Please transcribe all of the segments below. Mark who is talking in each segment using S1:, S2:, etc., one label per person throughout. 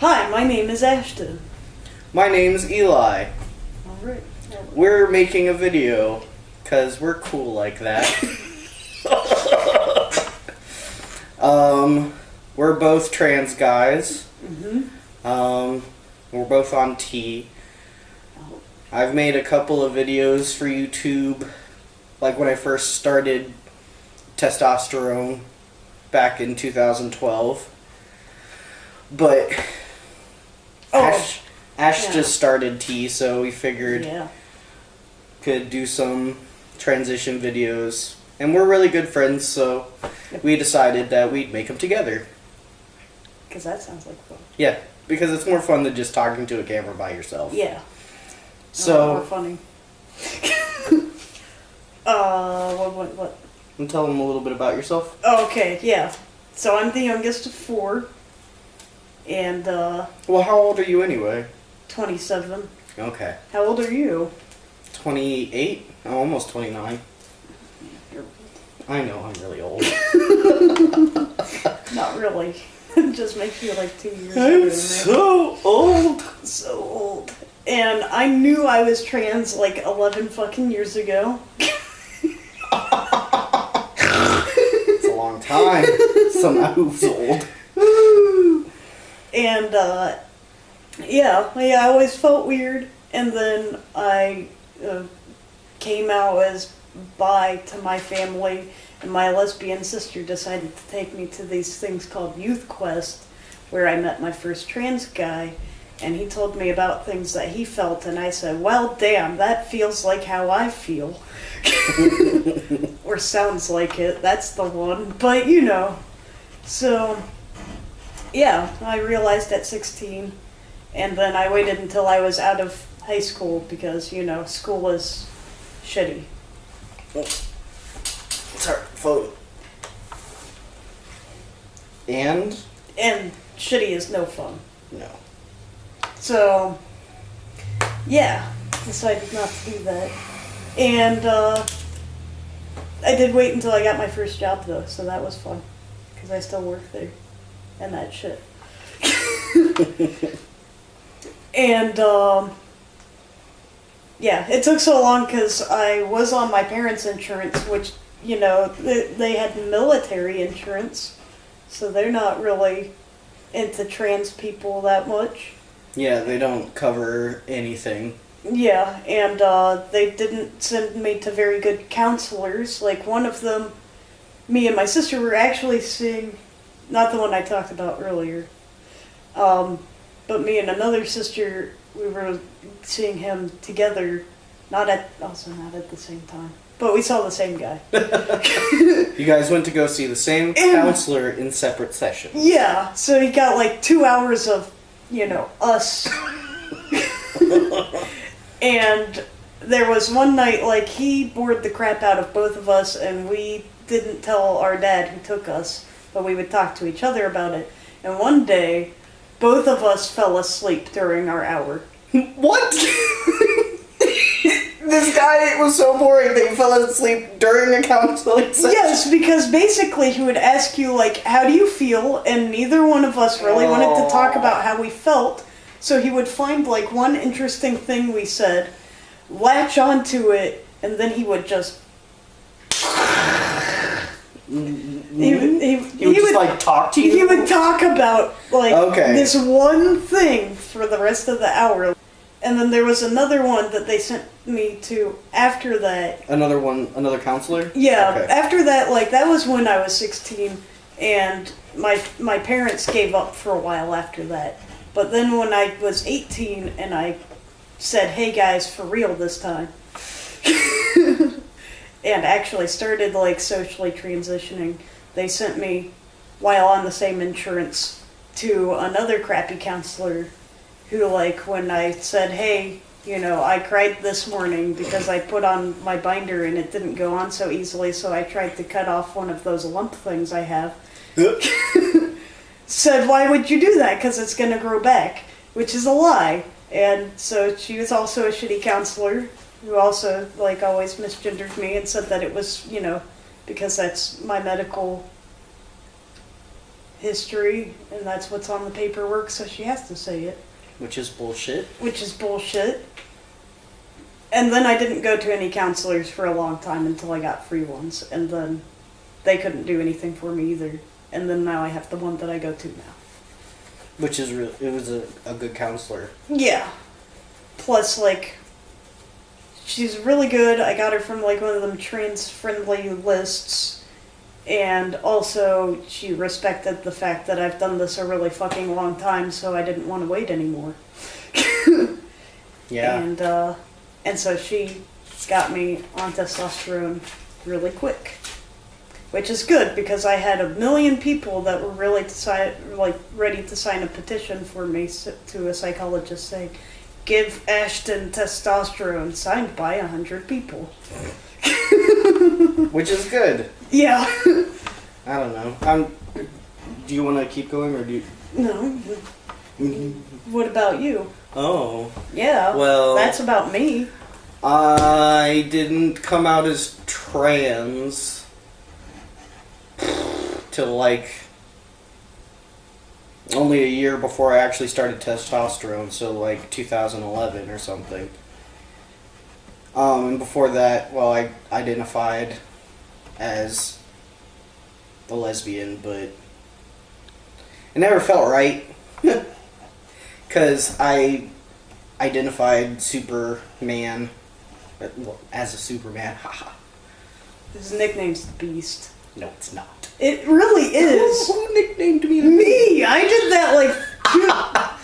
S1: Hi, my name is Ashton.
S2: My name's Eli.
S1: Alright.
S2: We're making a video, because we're cool like that. We're both trans guys. We're both on T. I've made a couple of videos for YouTube, like when I first started testosterone back in 2012. But Ash just started T, so we figured could do some transition videos. And we're really good friends, so we decided that we'd make them together.
S1: Because that sounds like fun.
S2: Yeah, because it's more fun than just talking to a camera by yourself.
S1: Yeah.
S2: So
S1: more funny. What?
S2: And tell them a little bit about yourself.
S1: Okay, yeah. So I'm the youngest of 4. And,
S2: Well, how old are you anyway?
S1: 27.
S2: Okay.
S1: How old are you?
S2: 28? I'm almost 29. I know, I'm really old.
S1: Not really. It just makes you like 2 years older
S2: I'm
S1: than me.
S2: so old!
S1: So old. And I knew I was trans like 11 fucking years ago.
S2: It's a long time. Somehow who's old.
S1: And, I always felt weird. And then I came out as bi to my family. And my lesbian sister decided to take me to these things called Youth Quest, where I met my first trans guy. And he told me about things that he felt. And I said, well, damn, that feels like how I feel. Or sounds like it. That's the one. But, you know. So... yeah, I realized at 16, and then I waited until I was out of high school because, you know, school is shitty.
S2: Oh. Sorry, phone. And?
S1: And shitty is no fun.
S2: No.
S1: So, yeah, decided not to do that. And I did wait until I got my first job, though, so that was fun, because I still work there. And that shit. And, it took so long because I was on my parents' insurance, which, you know, they had military insurance, so they're not really into trans people that much.
S2: Yeah, they don't cover anything.
S1: Yeah, and they didn't send me to very good counselors. Like, one of them, me and my sister were actually seeing... not the one I talked about earlier. But me and another sister, we were seeing him together, not at the same time. But we saw the same guy.
S2: You guys went to go see the same counselor in separate sessions.
S1: Yeah, so he got like 2 hours of, you know, us. And there was one night, like, he bored the crap out of both of us, and we didn't tell our dad who took us. But we would talk to each other about it. And one day, both of us fell asleep during our hour.
S2: What? This guy was so boring that he fell asleep during a counseling session?
S1: Yes, because basically he would ask you, like, how do you feel? And neither one of us really wanted to talk about how we felt. So he would find, like, one interesting thing we said, latch onto it, and then he would just... He would just,
S2: like, talk to you?
S1: He would talk about, like, this one thing for the rest of the hour. And then there was another one that they sent me to after that.
S2: Another counselor?
S1: Yeah,
S2: okay.
S1: After that, like, that was when I was 16, and my parents gave up for a while after that. But then when I was 18, and I said, hey guys, for real this time. And actually started, like, socially transitioning. They sent me, while on the same insurance, to another crappy counselor who, like, when I said, hey, you know, I cried this morning because I put on my binder and it didn't go on so easily, so I tried to cut off one of those lump things I have. Said, why would you do that? Because it's going to grow back, which is a lie. And so she was also a shitty counselor who also, like, always misgendered me and said that it was, you know, because that's my medical history, and that's what's on the paperwork, so she has to say it.
S2: Which is bullshit.
S1: Which is bullshit. And then I didn't go to any counselors for a long time until I got free ones, and then they couldn't do anything for me either. And then now I have the one that I go to now.
S2: Which is really, it was a good counselor.
S1: Yeah. Plus, like, she's really good. I got her from, like, one of them trans-friendly lists. And also, she respected the fact that I've done this a really fucking long time, so I didn't want to wait anymore.
S2: Yeah.
S1: And so she got me on testosterone really quick. Which is good, because I had 1 million people that were really ready to sign a petition for me to a psychologist saying, "Give Ashton testosterone," signed by 100 people.
S2: Which is good.
S1: Yeah.
S2: I don't know. Do you want to keep going, or do you...
S1: No. What about you?
S2: Oh.
S1: Yeah.
S2: Well...
S1: That's about me.
S2: I didn't come out as trans till, like, only a year before I actually started testosterone, so, like, 2011 or something. And before that, well, I identified as a lesbian, but it never felt right. Because I identified Superman as a Superman. Haha.
S1: His nickname's the Beast.
S2: No, it's not.
S1: It really is.
S2: Who nicknamed me the
S1: Me! I did that like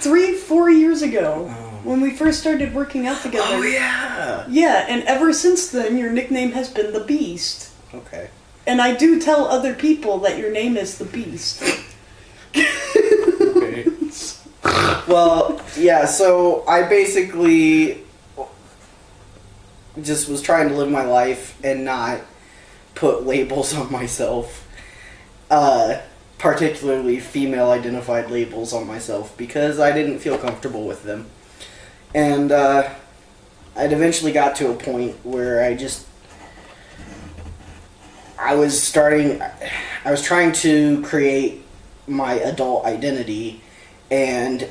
S1: 3-4 years ago. When we first started working out together.
S2: Oh, yeah!
S1: Yeah, and ever since then, your nickname has been the Beast.
S2: Okay.
S1: And I do tell other people that your name is the Beast.
S2: Okay. Well, yeah, so I basically just was trying to live my life and not put labels on myself. Particularly female-identified labels on myself, because I didn't feel comfortable with them. And I'd eventually got to a point where I was trying to create my adult identity, and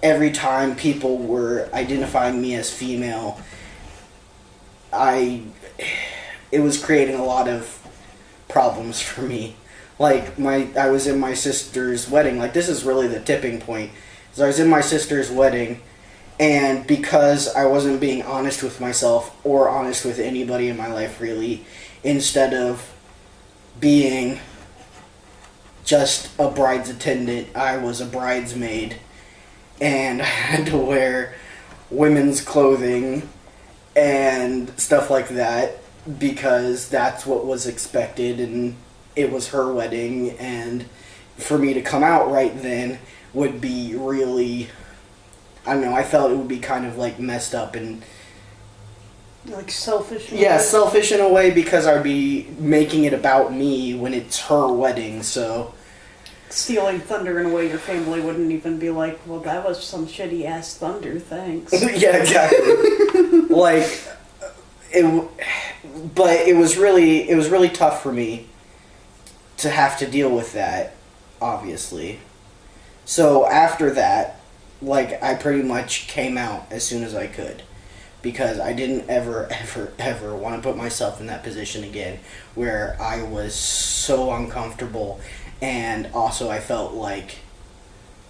S2: every time people were identifying me as female, it was creating a lot of problems for me. Like, I was in my sister's wedding. Like, this is really the tipping point. So I was in my sister's wedding, and because I wasn't being honest with myself or honest with anybody in my life, really, instead of being just a bride's attendant, I was a bridesmaid, and I had to wear women's clothing and stuff like that because that's what was expected, and it was her wedding, and for me to come out right then would be really, I don't know, I felt it would be kind of like messed up and
S1: Like selfish in a
S2: yeah,
S1: way?
S2: selfish in a way, because I'd be making it about me when it's her wedding, so
S1: Stealing thunder in a way your family wouldn't even be like, well, that was some shitty ass thunder, thanks.
S2: yeah, exactly. Like, but it was really tough for me to have to deal with that, obviously. So after that, like, I pretty much came out as soon as I could, because I didn't ever want to put myself in that position again where I was so uncomfortable, and also I felt like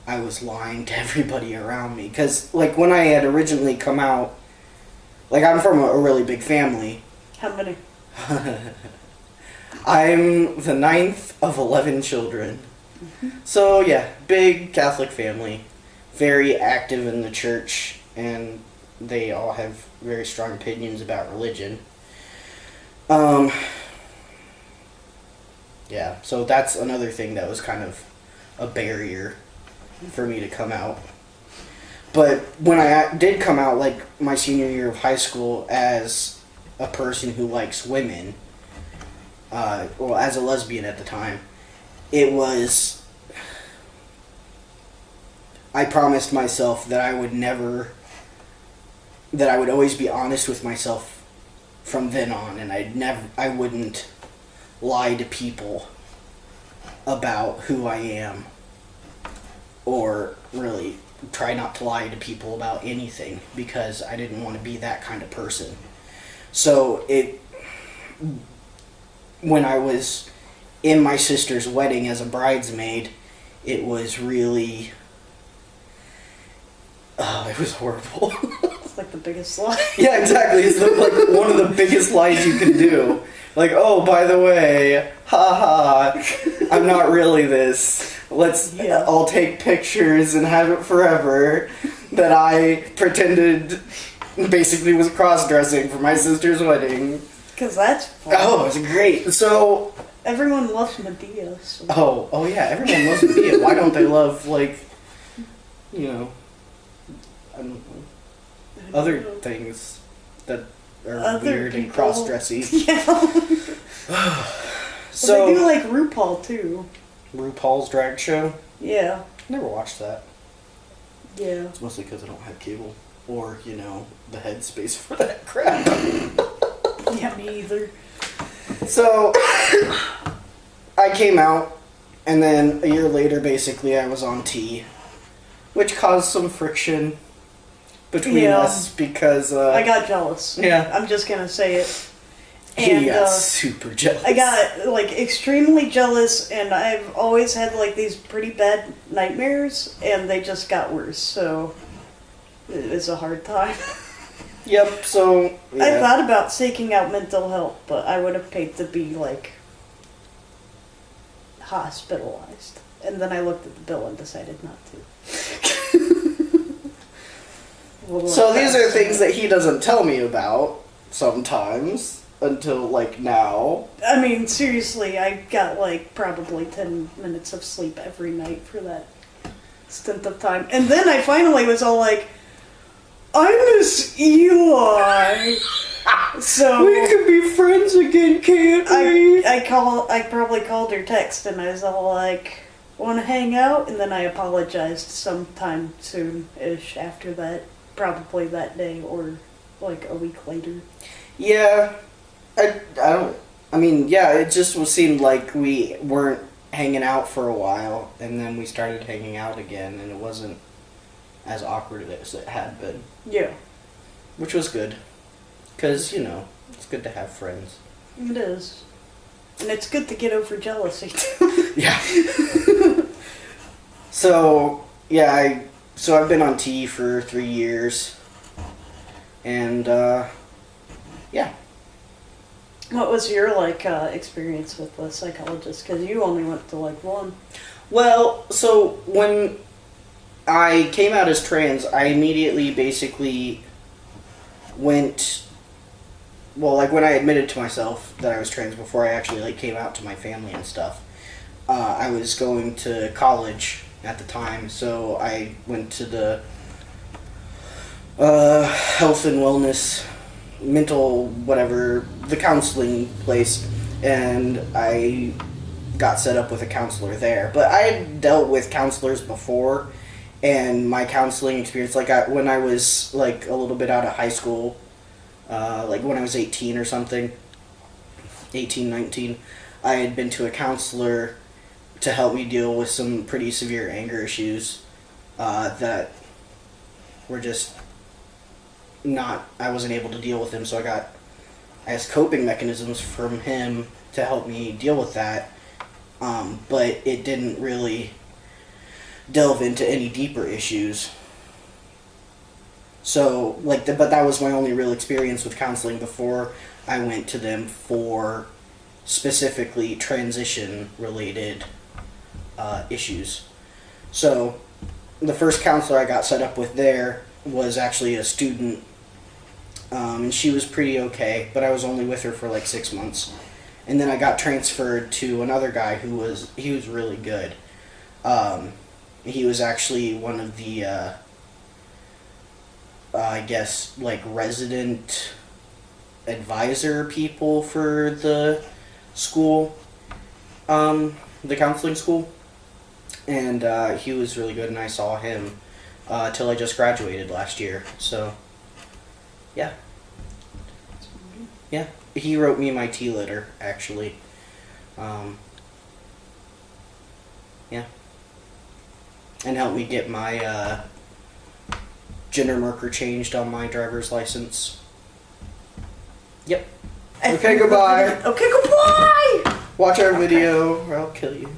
S2: I was lying to everybody around me. Because, like, when I had originally come out, like, I'm from a really big family.
S1: How many?
S2: I'm the 9th of 11 children.
S1: Mm-hmm.
S2: So, yeah, big Catholic family. Very active in the church, and they all have very strong opinions about religion. Yeah, so that's another thing that was kind of a barrier for me to come out. But when I did come out, like, my senior year of high school, as a person who likes women, well, as a lesbian at the time, it was, I promised myself that I would always be honest with myself from then on, and I wouldn't lie to people about who I am, or really try not to lie to people about anything, because I didn't want to be that kind of person. So when I was in my sister's wedding as a bridesmaid, it was really, it was horrible.
S1: It's like the biggest lie.
S2: Yeah, exactly. It's like one of the biggest lies you can do. Like, oh, by the way, haha, I'm not really this. I'll take pictures and have it forever that I pretended basically was cross-dressing for my sister's wedding.
S1: Because that's fun.
S2: Oh, it was great. So...
S1: Everyone loves Medea. So.
S2: Oh yeah, everyone loves Medea. Why don't they love, like, you know, I don't know, other things that are
S1: other
S2: weird
S1: people.
S2: and cross-dressy?
S1: Yeah.
S2: So
S1: they do like RuPaul too.
S2: RuPaul's drag show?
S1: Yeah.
S2: Never watched that.
S1: Yeah.
S2: It's mostly because I don't have cable or, you know, the headspace for that crap.
S1: Yeah, me either.
S2: So I came out, and then a year later, basically, I was on T, which caused some friction between us because
S1: I got jealous.
S2: Yeah,
S1: I'm just gonna say it.
S2: And he got super jealous.
S1: I got like extremely jealous, and I've always had like these pretty bad nightmares, and they just got worse. So it was a hard time.
S2: Yep. So yeah.
S1: I thought about seeking out mental help, but I would have paid to be like hospitalized. And then I looked at the bill and decided not to.
S2: So these are things that he doesn't tell me about sometimes until like now.
S1: I mean, seriously, I got like probably 10 minutes of sleep every night for that stint of time. And then I finally was all like, I miss Eli. So
S2: we could be friends again, can't we?
S1: I probably called her text and I was all like, want to hang out? And then I apologized sometime soon-ish after that, probably that day or like a week later.
S2: Yeah, I mean, it just seemed like we weren't hanging out for a while, and then we started hanging out again, and it wasn't as awkward as it had been.
S1: Yeah.
S2: Which was good. Because, you know, it's good to have friends.
S1: It is. And it's good to get over jealousy, too.
S2: Yeah. So I've been on T for 3 years. And, yeah.
S1: What was your, experience with the psychologist? Because you only went to, one.
S2: Well, so when I came out as trans, I immediately basically went... Well, when I admitted to myself that I was trans before I actually, came out to my family and stuff, I was going to college at the time, so I went to the health and wellness, mental whatever, the counseling place, and I got set up with a counselor there. But I had dealt with counselors before, and my counseling experience, when I was, a little bit out of high school, when I was 18 or something, 18, 19, I had been to a counselor to help me deal with some pretty severe anger issues that were just I wasn't able to deal with them, so I asked coping mechanisms from him to help me deal with that, but it didn't really delve into any deeper issues. So, but that was my only real experience with counseling before I went to them for specifically transition-related issues. So, the first counselor I got set up with there was actually a student, and she was pretty okay, but I was only with her for 6 months. And then I got transferred to another guy he was really good. He was actually one of the... resident advisor people for the school, the counseling school. And he was really good, and I saw him till I just graduated last year. So, yeah. Yeah. He wrote me my T letter, actually. And help me get my gender marker changed on my driver's license. Yep. Okay, goodbye.
S1: Okay, goodbye!
S2: Watch our video or I'll kill you.